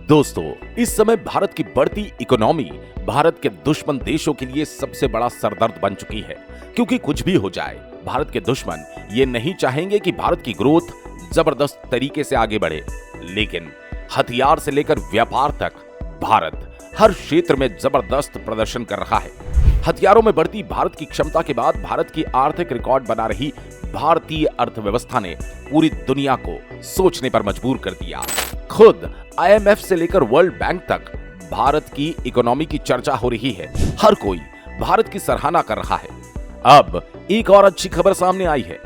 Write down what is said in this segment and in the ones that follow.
दोस्तों, इस समय भारत की बढ़ती इकोनॉमी भारत के दुश्मन देशों के लिए सबसे बड़ा सरदर्द बन चुकी है, क्योंकि कुछ भी हो जाए भारत के दुश्मन ये नहीं चाहेंगे कि भारत की ग्रोथ जबरदस्त तरीके से आगे बढ़े। लेकिन हथियार से लेकर व्यापार तक भारत हर क्षेत्र में जबरदस्त प्रदर्शन कर रहा है। हथियारों में बढ़ती भारत की क्षमता के बाद भारत की आर्थिक रिकॉर्ड बना रही भारतीय अर्थव्यवस्था ने पूरी दुनिया को सोचने पर मजबूर कर दिया। खुद IMF से लेकर वर्ल्ड बैंक तक भारत की इकोनॉमी की चर्चा हो रही है। हर कोई भारत की सराहना कर रहा है। अब एक और अच्छी खबर सामने आई है।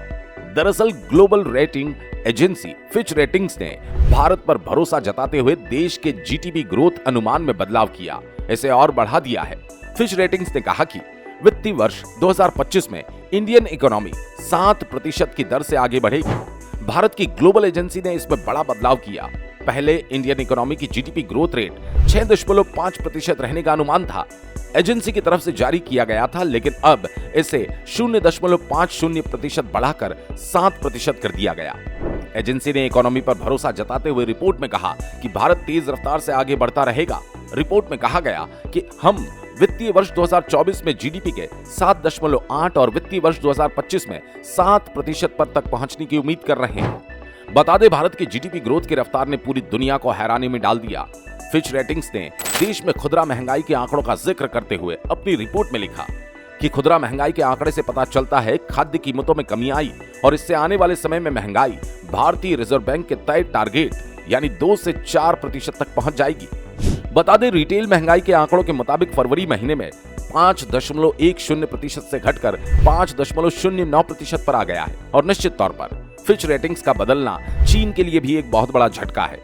दरअसल global rating agency Fitch ratings ने भारत पर भरोसा जताते हुए देश के जीडीपी ग्रोथ अनुमान में बदलाव किया, इसे और बढ़ा दिया है। फिच रेटिंग्स ने कहा कि वित्तीय वर्ष 2025 में इंडियन इकोनॉमी 7% की दर से आगे बढ़ेगी। भारत की ग्लोबल एजेंसी ने इसमें बड़ा बदलाव किया। पहले इंडियन इकोनॉमी की जीडीपी ग्रोथ रेट 6.5% रहने का अनुमान था, एजेंसी की तरफ से जारी किया गया था, लेकिन अब इसे 0.50% बढ़ाकर 7% कर दिया गया। एजेंसी ने इकोनॉमी पर भरोसा जताते हुए रिपोर्ट में कहा कि भारत तेज रफ्तार से आगे बढ़ता रहेगा। रिपोर्ट में कहा गया कि हम वित्तीय वर्ष 2024 में जीडीपी के 7.8 और वित्तीय वर्ष 2025 में 7% पर तक पहुंचने की उम्मीद कर रहे हैं। बता दें, भारत की जीडीपी ग्रोथ की रफ्तार ने पूरी दुनिया को हैरानी में डाल दिया। फिच रेटिंग्स ने देश में खुदरा महंगाई के आंकड़ों का जिक्र करते हुए अपनी रिपोर्ट में लिखा कि खुदरा महंगाई के आंकड़े से पता चलता है खाद्य कीमतों में कमी आई और इससे आने वाले समय में महंगाई भारतीय रिजर्व बैंक के तय टारगेट यानी 2 से 4% तक पहुंच जाएगी। बता दें, रिटेल महंगाई के आंकड़ों के मुताबिक फरवरी महीने में 5.10% से घटकर 5.09% पर आ गया है। और निश्चित तौर पर फिच रेटिंग्स का बदलना चीन के लिए भी एक बहुत बड़ा झटका है,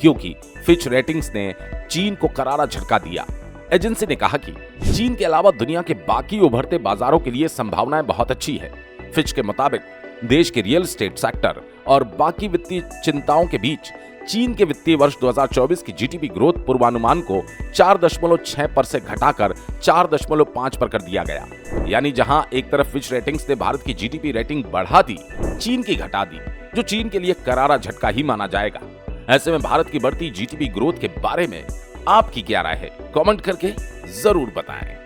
क्योंकि फिच रेटिंग्स ने चीन को करारा झटका दिया। एजेंसी ने कहा कि चीन के अलावा दुनिया के बाकी उभरते बाजारों के लिए संभावनाएं बहुत अच्छी है। फिच के मुताबिक देश के रियल एस्टेट सेक्टर और बाकी वित्तीय चिंताओं के बीच चीन के वित्तीय वर्ष 2024 की जीडीपी ग्रोथ पूर्वानुमान को 4.6 पर से घटाकर 4.5 पर कर दिया गया। यानी जहां एक तरफ फिच रेटिंग्स ने भारत की जीडीपी रेटिंग बढ़ा दी, चीन की घटा दी, जो चीन के लिए करारा झटका ही माना जाएगा। ऐसे में भारत की बढ़ती जीडीपी ग्रोथ के बारे में आपकी क्या राय है? कमेंट करके जरूर बताएं।